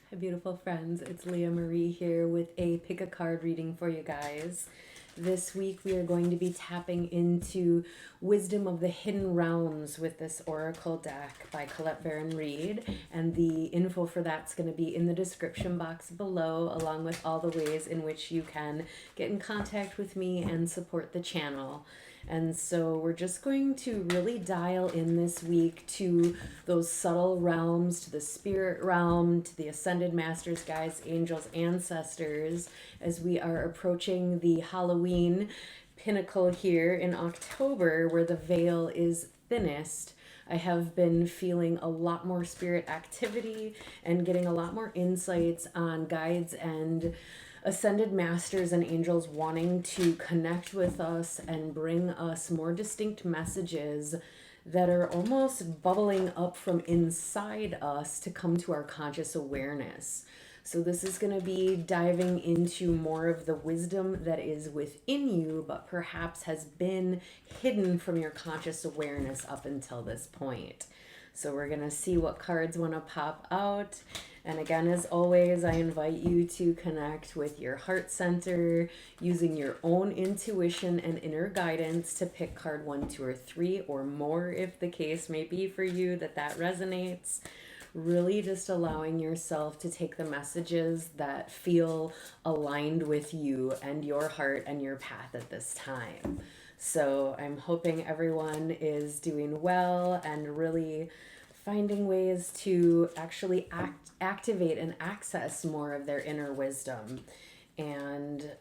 Hi, beautiful friends. It's LeahMarie here with a pick a card reading for you guys. This week we are going to be tapping into Wisdom of the Hidden Realms with this Oracle deck by Colette Baron-Reid. And the info for that's going to be in the description box below, along with all the ways in which you can get in contact with me and support the channel. And so we're just going to really dial in this week to those subtle realms, to the spirit realm, to the ascended masters, guides, angels, ancestors, as we are approaching the Halloween pinnacle here in October, where the veil is thinnest. I have been feeling a lot more spirit activity and getting a lot more insights on guides and ascended masters and angels wanting to connect with us and bring us more distinct messages that are almost bubbling up from inside us to come to our conscious awareness. So this is going to be diving into more of the wisdom that is within you, but perhaps has been hidden from your conscious awareness up until this point. So we're going to see what cards want to pop out. And again, as always, I invite you to connect with your heart center using your own intuition and inner guidance to pick card 1, 2, or 3 or more if the case may be for you that resonates. Really just allowing yourself to take the messages that feel aligned with you and your heart and your path at this time. So I'm hoping everyone is doing well and really finding ways to actually activate and access more of their inner wisdom, and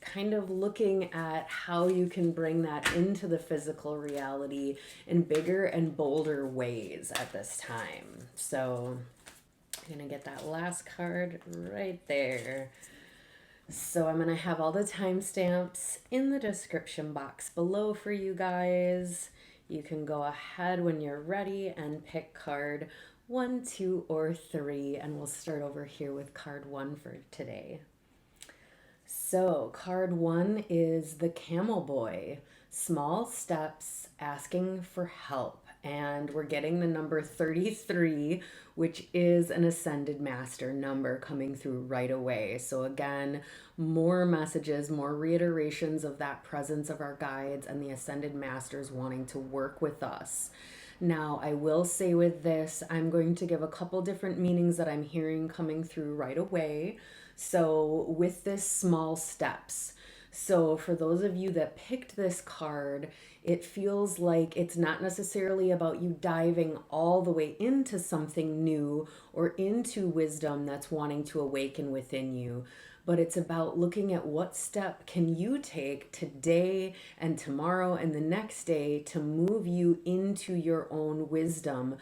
kind of looking at how you can bring that into the physical reality in bigger and bolder ways at this time. So I'm going to get that last card right there. So I'm going to have all the timestamps in the description box below for you guys. You can go ahead when you're ready and pick card 1, 2, or 3, and we'll start over here with card 1 for today. So card 1 is the Camel Boy, small steps asking for help. And we're getting the number 33, which is an ascended master number coming through right away. So again, more messages, more reiterations of that presence of our guides and the ascended masters wanting to work with us. Now, I will say with this, I'm going to give a couple different meanings that I'm hearing coming through right away. So with this, small steps. So for those of you that picked this card, it feels like it's not necessarily about you diving all the way into something new or into wisdom that's wanting to awaken within you, but it's about looking at what step can you take today and tomorrow and the next day to move you into your own wisdom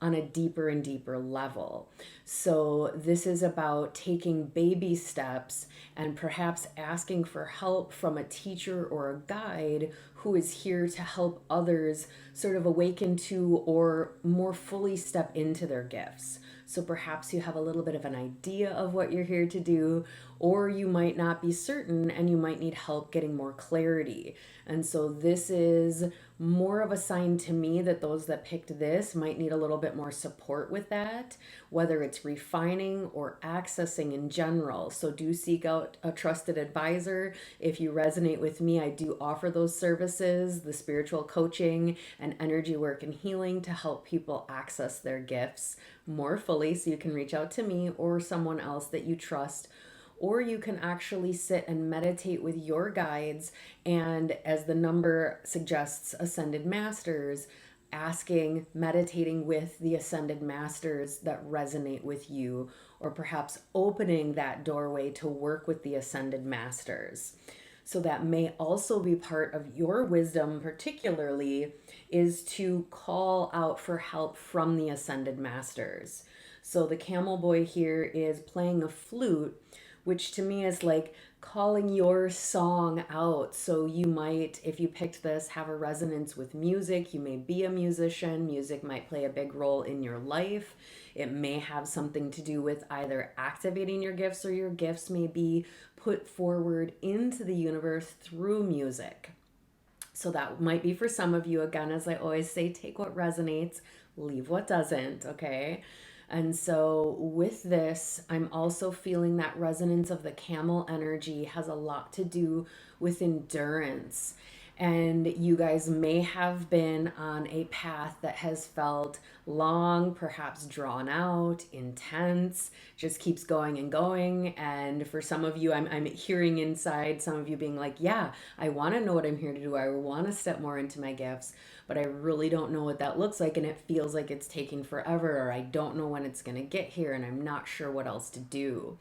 on a deeper and deeper level. So this is about taking baby steps and perhaps asking for help from a teacher or a guide who is here to help others sort of awaken to or more fully step into their gifts. So perhaps you have a little bit of an idea of what you're here to do, or you might not be certain and you might need help getting more clarity. And so this is more of a sign to me that those that picked this might need a little bit more support with that, whether it's refining or accessing in general. So do seek out a trusted advisor. If you resonate with me, I do offer those services, the spiritual coaching and energy work and healing to help people access their gifts more fully. So you can reach out to me or someone else that you trust, or you can actually sit and meditate with your guides. And as the number suggests, ascended masters, asking, meditating with the ascended masters that resonate with you, or perhaps opening that doorway to work with the ascended masters. So that may also be part of your wisdom, particularly, is to call out for help from the ascended masters. So the Camel Boy here is playing a flute, which to me is like calling your song out. So you might, if you picked this, have a resonance with music. You may be a musician. Music might play a big role in your life. It may have something to do with either activating your gifts, or your gifts may be put forward into the universe through music. So that might be for some of you. Again, as I always say, take what resonates, leave what doesn't, okay? And so with this, I'm also feeling that resonance of the camel energy has a lot to do with endurance. And you guys may have been on a path that has felt long, perhaps drawn out, intense, just keeps going and going. And for some of you, I'm hearing inside some of you being like, yeah, I want to know what I'm here to do. I want to step more into my gifts, but I really don't know what that looks like. And it feels like it's taking forever, or I don't know when it's going to get here, and I'm not sure what else to do.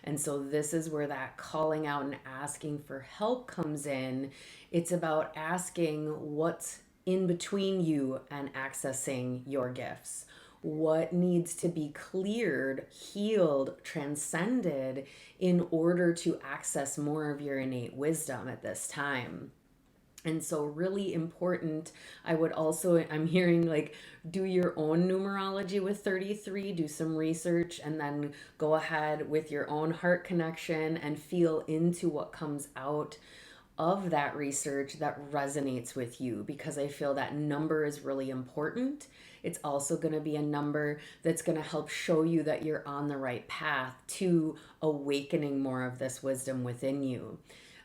And so this is where that calling out and asking for help comes in. It's about asking what's in between you and accessing your gifts. What needs to be cleared, healed, transcended in order to access more of your innate wisdom at this time. And so, really important. I would also, I'm hearing like, do your own numerology with 33, do some research, and then go ahead with your own heart connection and feel into what comes out of that research that resonates with you, because I feel that number is really important. It's also going to be a number that's going to help show you that you're on the right path to awakening more of this wisdom within you.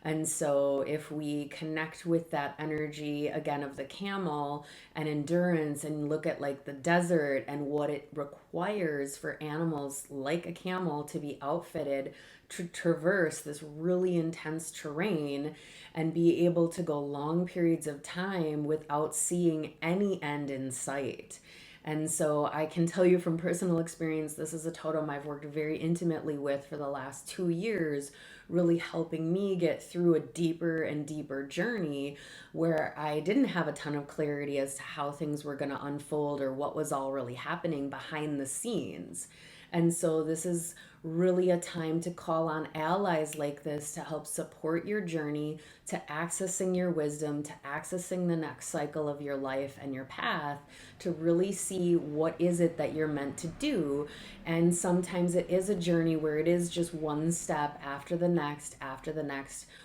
And so, if we connect with that energy again of the camel and endurance, and look at like the desert and what it requires for animals like a camel to be outfitted to traverse this really intense terrain and be able to go long periods of time without seeing any end in sight. And so I can tell you from personal experience, this is a totem I've worked very intimately with for the last 2 years, really helping me get through a deeper and deeper journey where I didn't have a ton of clarity as to how things were going to unfold or what was all really happening behind the scenes. And so this is really a time to call on allies like this to help support your journey to accessing your wisdom, to accessing the next cycle of your life and your path, to really see what is it that you're meant to do. And sometimes it is a journey where it is just one step after the next,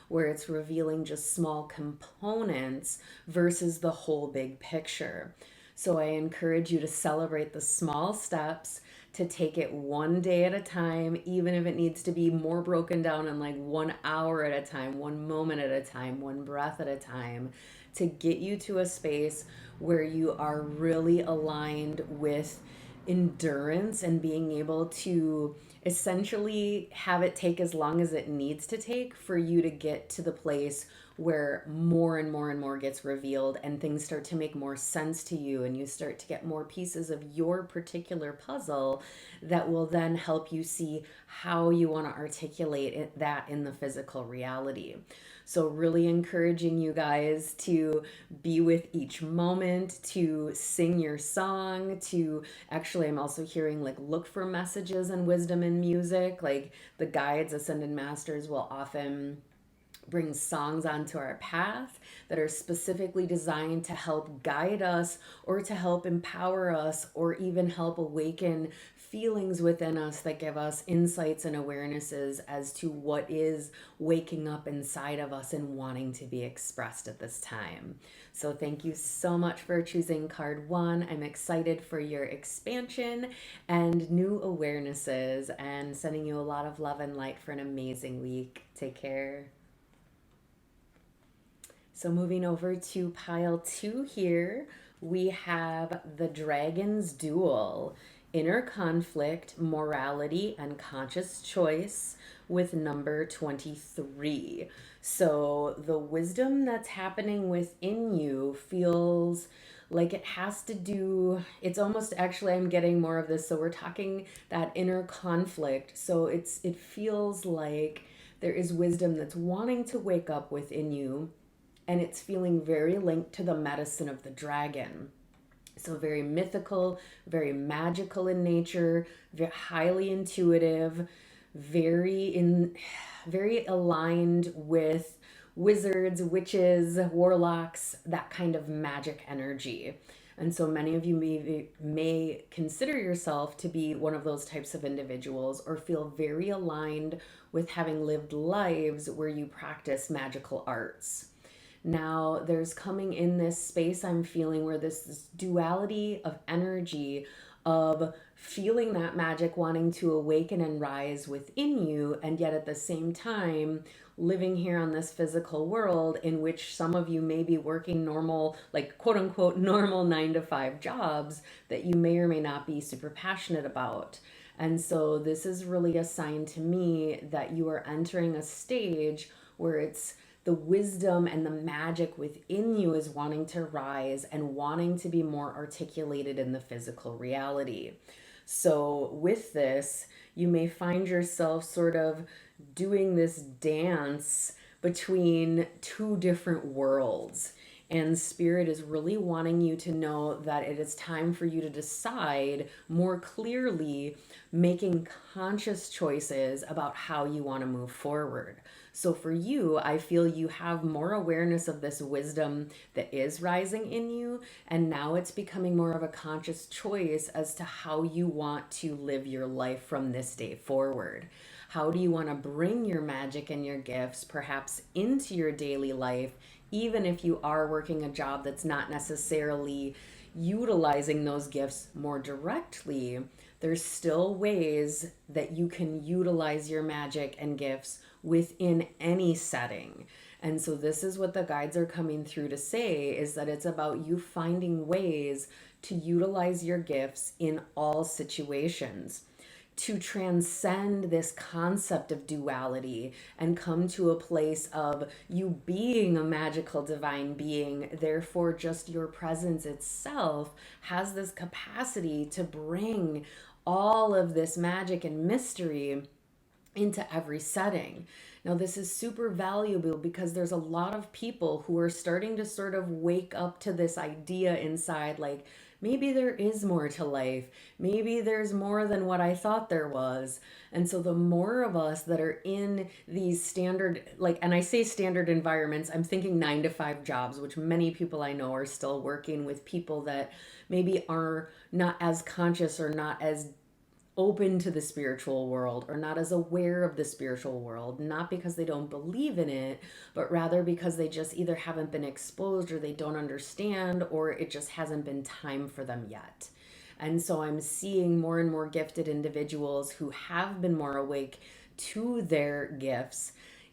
where it's revealing just small components versus the whole big picture. So I encourage you to celebrate the small steps, to take it one day at a time, even if it needs to be more broken down in like 1 hour at a time, one moment at a time, one breath at a time, to get you to a space where you are really aligned with endurance and being able to essentially have it take as long as it needs to take for you to get to the place where more and more and more gets revealed and things start to make more sense to you, and you start to get more pieces of your particular puzzle that will then help you see how you want to articulate that in the physical reality. So, really encouraging you guys to be with each moment, to sing your song, to actually, I'm also hearing like look for messages and wisdom in music. Like the guides, ascended masters will often bring songs onto our path that are specifically designed to help guide us or to help empower us or even help awaken feelings within us that give us insights and awarenesses as to what is waking up inside of us and wanting to be expressed at this time. So thank you so much for choosing card 1. I'm excited for your expansion and new awarenesses, and sending you a lot of love and light for an amazing week. Take care. So moving over to pile 2 here, we have the Dragon's Duel, Inner Conflict, Morality, and Conscious Choice, with number 23. So the wisdom that's happening within you feels like it has to do, it's almost, actually I'm getting more of this, so we're talking that inner conflict. So it feels like there is wisdom that's wanting to wake up within you, and it's feeling very linked to the medicine of the dragon. So very mythical, very magical in nature, very highly intuitive, very aligned with wizards, witches, warlocks, that kind of magic energy. And so many of you may consider yourself to be one of those types of individuals, or feel very aligned with having lived lives where you practice magical arts. Now, there's coming in this space I'm feeling where this duality of energy of feeling that magic wanting to awaken and rise within you, and yet at the same time living here on this physical world in which some of you may be working normal, like quote unquote normal 9 to 5 jobs that you may or may not be super passionate about. And so this is really a sign to me that you are entering a stage where it's the wisdom and the magic within you is wanting to rise and wanting to be more articulated in the physical reality. So, with this, you may find yourself sort of doing this dance between two different worlds. And Spirit is really wanting you to know that it is time for you to decide more clearly, making conscious choices about how you want to move forward. So for you, I feel you have more awareness of this wisdom that is rising in you, and now it's becoming more of a conscious choice as to how you want to live your life from this day forward. How do you want to bring your magic and your gifts perhaps into your daily life, even if you are working a job that's not necessarily utilizing those gifts more directly? There's still ways that you can utilize your magic and gifts within any setting. And so this is what the guides are coming through to say, is that it's about you finding ways to utilize your gifts in all situations, to transcend this concept of duality and come to a place of you being a magical divine being. Therefore, just your presence itself has this capacity to bring all of this magic and mystery into every setting. Now, this is super valuable because there's a lot of people who are starting to sort of wake up to this idea inside, like, maybe there is more to life. Maybe there's more than what I thought there was. And so the more of us that are in these standard, like, and I say standard environments, I'm thinking 9 to 5 jobs, which many people I know are still working with people that maybe are not as conscious or not as open to the spiritual world or not as aware of the spiritual world, not because they don't believe in it, but rather because they just either haven't been exposed or they don't understand, or it just hasn't been time for them yet. And so I'm seeing more and more gifted individuals who have been more awake to their gifts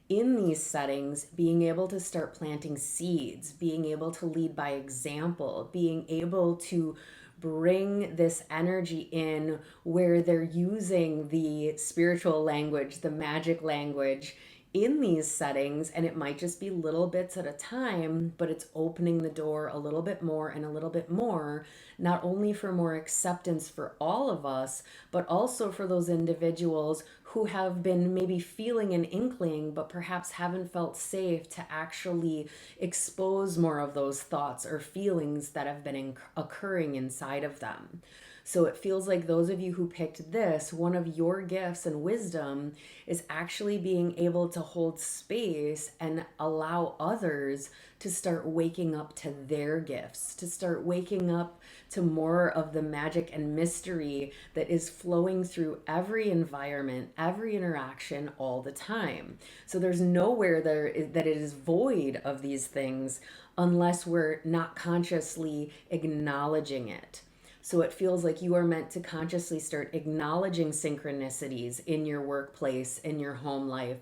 in these settings, being able to start planting seeds, being able to lead by example, being able to bring this energy in where they're using the spiritual language, the magic language in these settings. And it might just be little bits at a time, but it's opening the door a little bit more and a little bit more, not only for more acceptance for all of us, but also for those individuals who have been maybe feeling an inkling, but perhaps haven't felt safe to actually expose more of those thoughts or feelings that have been occurring inside of them. So it feels like those of you who picked this, one of your gifts and wisdom is actually being able to hold space and allow others to start waking up to their gifts, to start waking up to more of the magic and mystery that is flowing through every environment, every interaction, all the time. So there's nowhere that it is void of these things unless we're not consciously acknowledging it. So it feels like you are meant to consciously start acknowledging synchronicities in your workplace, in your home life,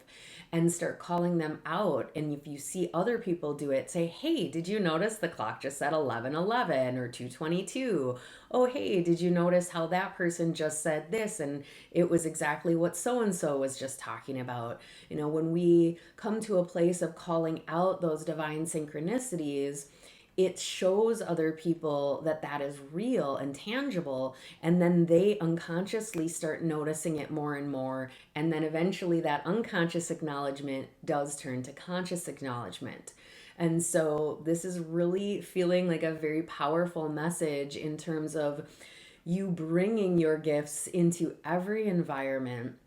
and start calling them out. And if you see other people do it, say, hey, did you notice the clock just said 11:11 or 2:22? Oh, hey, did you notice how that person just said this? And it was exactly what so-and-so was just talking about. You know, when we come to a place of calling out those divine synchronicities, it shows other people that that is real and tangible, and then they unconsciously start noticing it more and more, and then eventually that unconscious acknowledgement does turn to conscious acknowledgement. And so this is really feeling like a very powerful message in terms of you bringing your gifts into every environment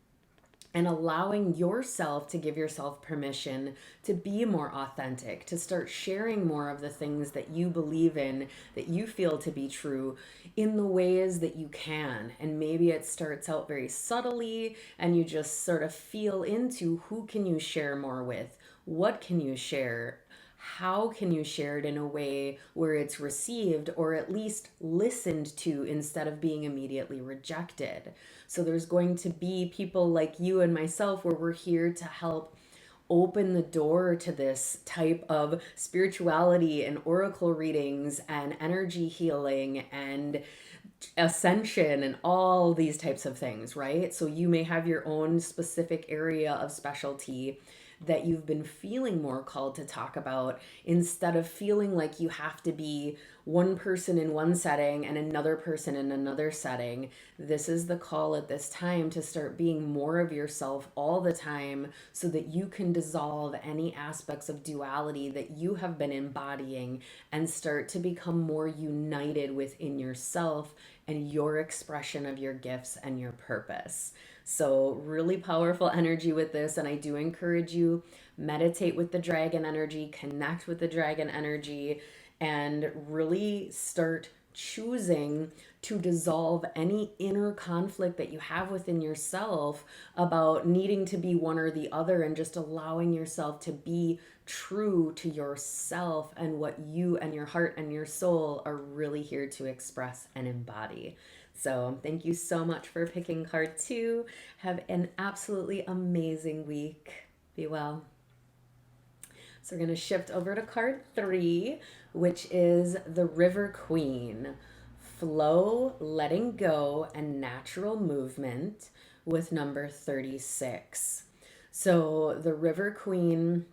and allowing yourself to give yourself permission to be more authentic, to start sharing more of the things that you believe in, that you feel to be true in the ways that you can. And maybe it starts out very subtly and you just sort of feel into who can you share more with? What can you share? how can you share it in a way where it's received or at least listened to instead of being immediately rejected? So there's going to be people like you and myself where we're here to help open the door to this type of spirituality and oracle readings and energy healing and ascension and all these types of things, right? So you may have your own specific area of specialty that you've been feeling more called to talk about, instead of feeling like you have to be one person in one setting and another person in another setting. This is the call at this time to start being more of yourself all the time so that you can dissolve any aspects of duality that you have been embodying and start to become more united within yourself and your expression of your gifts and your purpose. So really powerful energy with this, and I do encourage you, meditate with the dragon energy, connect with the dragon energy, and really start choosing to dissolve any inner conflict that you have within yourself about needing to be one or the other, and just allowing yourself to be true to yourself and what you and your heart and your soul are really here to express and embody. So thank you so much for picking card 2. Have an absolutely amazing week. Be well. So we're going to shift over to card 3, which is the River Queen. Flow, letting go, and natural movement with number 36. So the River Queen,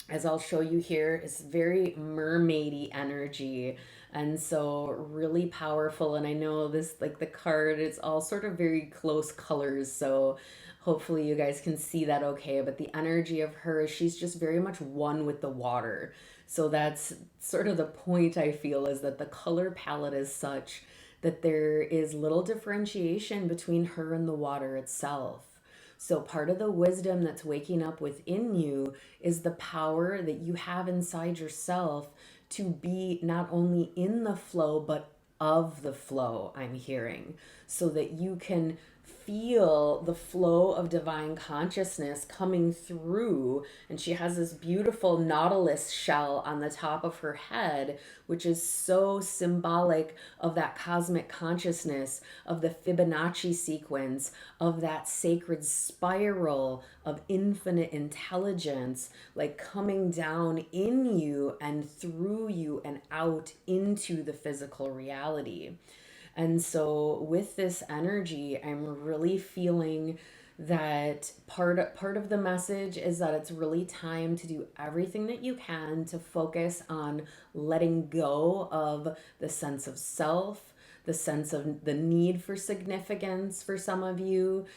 as I'll show you here, is very mermaidy energy, and so really powerful. And I know this, like the card, it's all sort of very close colors, so hopefully you guys can see that okay. But the energy of her, she's just very much one with the water. So that's sort of the point, I feel, is that the color palette is such that there is little differentiation between her and the water itself. So part of the wisdom that's waking up within you is the power that you have inside yourself to be not only in the flow, but of the flow, I'm hearing, so that you can feel the flow of divine consciousness coming through. And she has this beautiful nautilus shell on the top of her head, which is so symbolic of that cosmic consciousness, of the Fibonacci sequence, of that sacred spiral of infinite intelligence, like coming down in you and through you and out into the physical reality. And so with this energy, I'm really feeling that part of the message is that it's really time to do everything that you can to focus on letting go of the sense of self, the sense of the need for significance for some of you,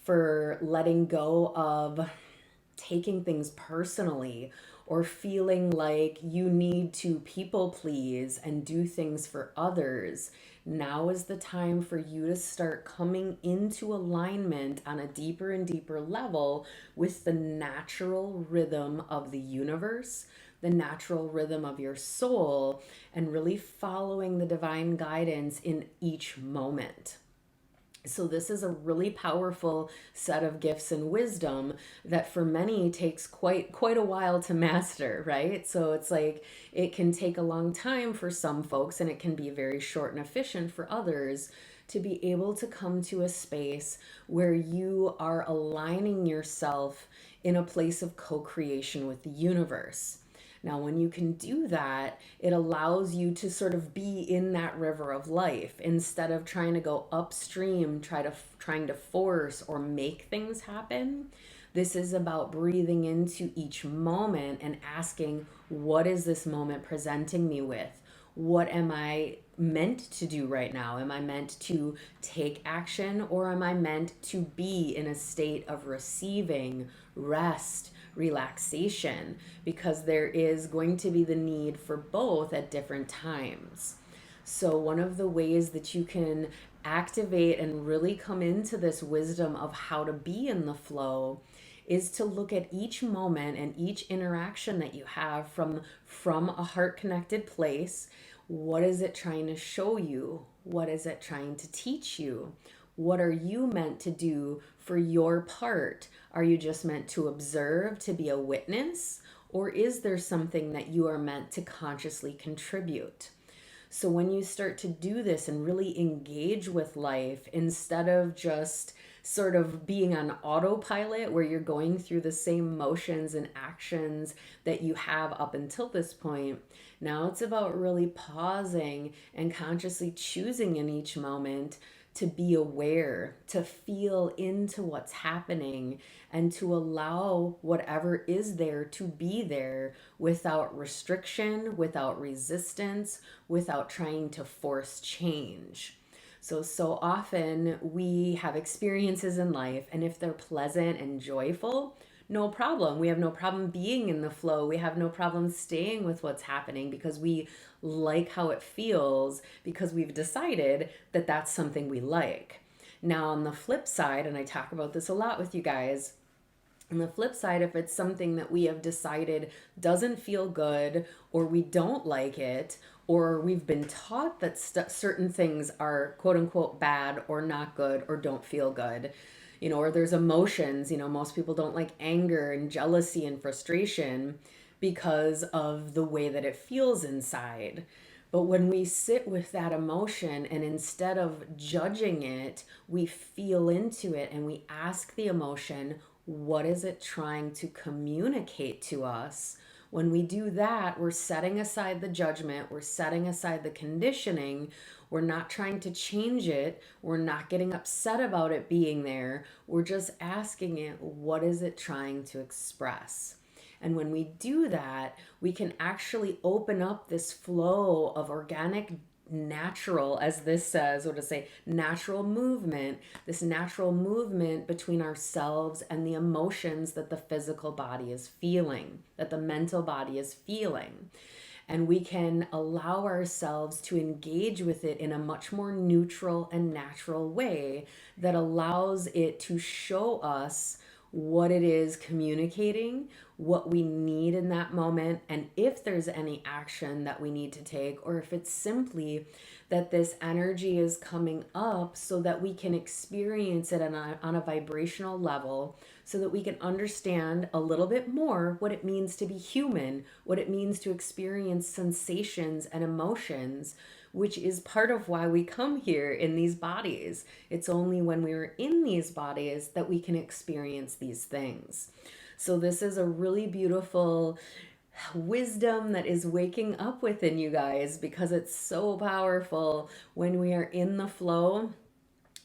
for letting go of taking things personally or feeling like you need to people please and do things for others. Now is the time for you to start coming into alignment on a deeper and deeper level with the natural rhythm of the universe, the natural rhythm of your soul, and really following the divine guidance in each moment. So this is a really powerful set of gifts and wisdom that for many takes quite a while to master, right? So it's like it can take a long time for some folks, and it can be very short and efficient for others, to be able to come to a space where you are aligning yourself in a place of co-creation with the universe. Now, when you can do that, it allows you to sort of be in that river of life instead of trying to go upstream, trying to force or make things happen. This is about breathing into each moment and asking, what is this moment presenting me with? What am I meant to do right now? Am I meant to take action, or am I meant to be in a state of receiving, rest, relaxation? Because there is going to be the need for both at different times. So one of the ways that you can activate and really come into this wisdom of how to be in the flow is to look at each moment and each interaction that you have from a heart connected place. What is it trying to show you? What is it trying to teach you? What are you meant to do for your part? Are you just meant to observe, to be a witness? Or is there something that you are meant to consciously contribute? So when you start to do this and really engage with life instead of just sort of being on autopilot where you're going through the same motions and actions that you have up until this point, now it's about really pausing and consciously choosing in each moment to be aware, to feel into what's happening, and to allow whatever is there to be there without restriction, without resistance, without trying to force change. So often we have experiences in life, and if they're pleasant and joyful, no problem. We have no problem being in the flow. We have no problem staying with what's happening because we like how it feels, because we've decided that that's something we like. Now, on the flip side, and I talk about this a lot with you guys, on the flip side, if it's something that we have decided doesn't feel good, or we don't like it, or we've been taught that certain things are quote unquote bad or not good or don't feel good, or there's emotions, most people don't like anger and jealousy and frustration because of the way that it feels inside. But when we sit with that emotion and instead of judging it, we feel into it and we ask the emotion, what is it trying to communicate to us? When we do that, we're setting aside the judgment, we're setting aside the conditioning, we're not trying to change it, we're not getting upset about it being there, we're just asking it, what is it trying to express? And when we do that, we can actually open up this flow of organic, natural, as this says, or to say natural movement, this natural movement between ourselves and the emotions that the physical body is feeling, that the mental body is feeling. And we can allow ourselves to engage with it in a much more neutral and natural way that allows it to show us what it is communicating, what we need in that moment, and if there's any action that we need to take, or if it's simply that this energy is coming up so that we can experience it on a vibrational level, so that we can understand a little bit more what it means to be human, what it means to experience sensations and emotions, which is part of why we come here in these bodies. It's only when we're in these bodies that we can experience these things. So this is a really beautiful wisdom that is waking up within you guys, because it's so powerful when we are in the flow.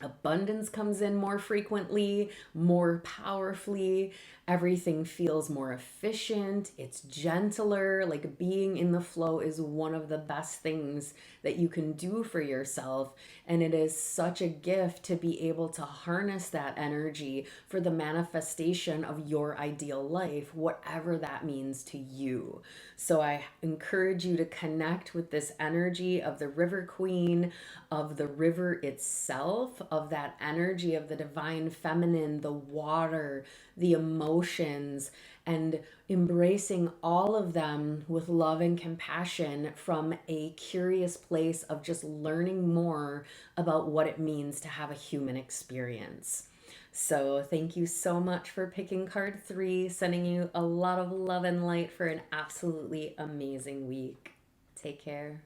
Abundance comes in more frequently, more powerfully. Everything feels more efficient. It's gentler. Like, being in the flow is one of the best things that you can do for yourself. And it is such a gift to be able to harness that energy for the manifestation of your ideal life, whatever that means to you. So I encourage you to connect with this energy of the River Queen, of the river itself, of that energy of the divine feminine, the water, the emotions, and embracing all of them with love and compassion from a curious place of just learning more about what it means to have a human experience. So thank you so much for picking card 3, sending you a lot of love and light for an absolutely amazing week. Take care.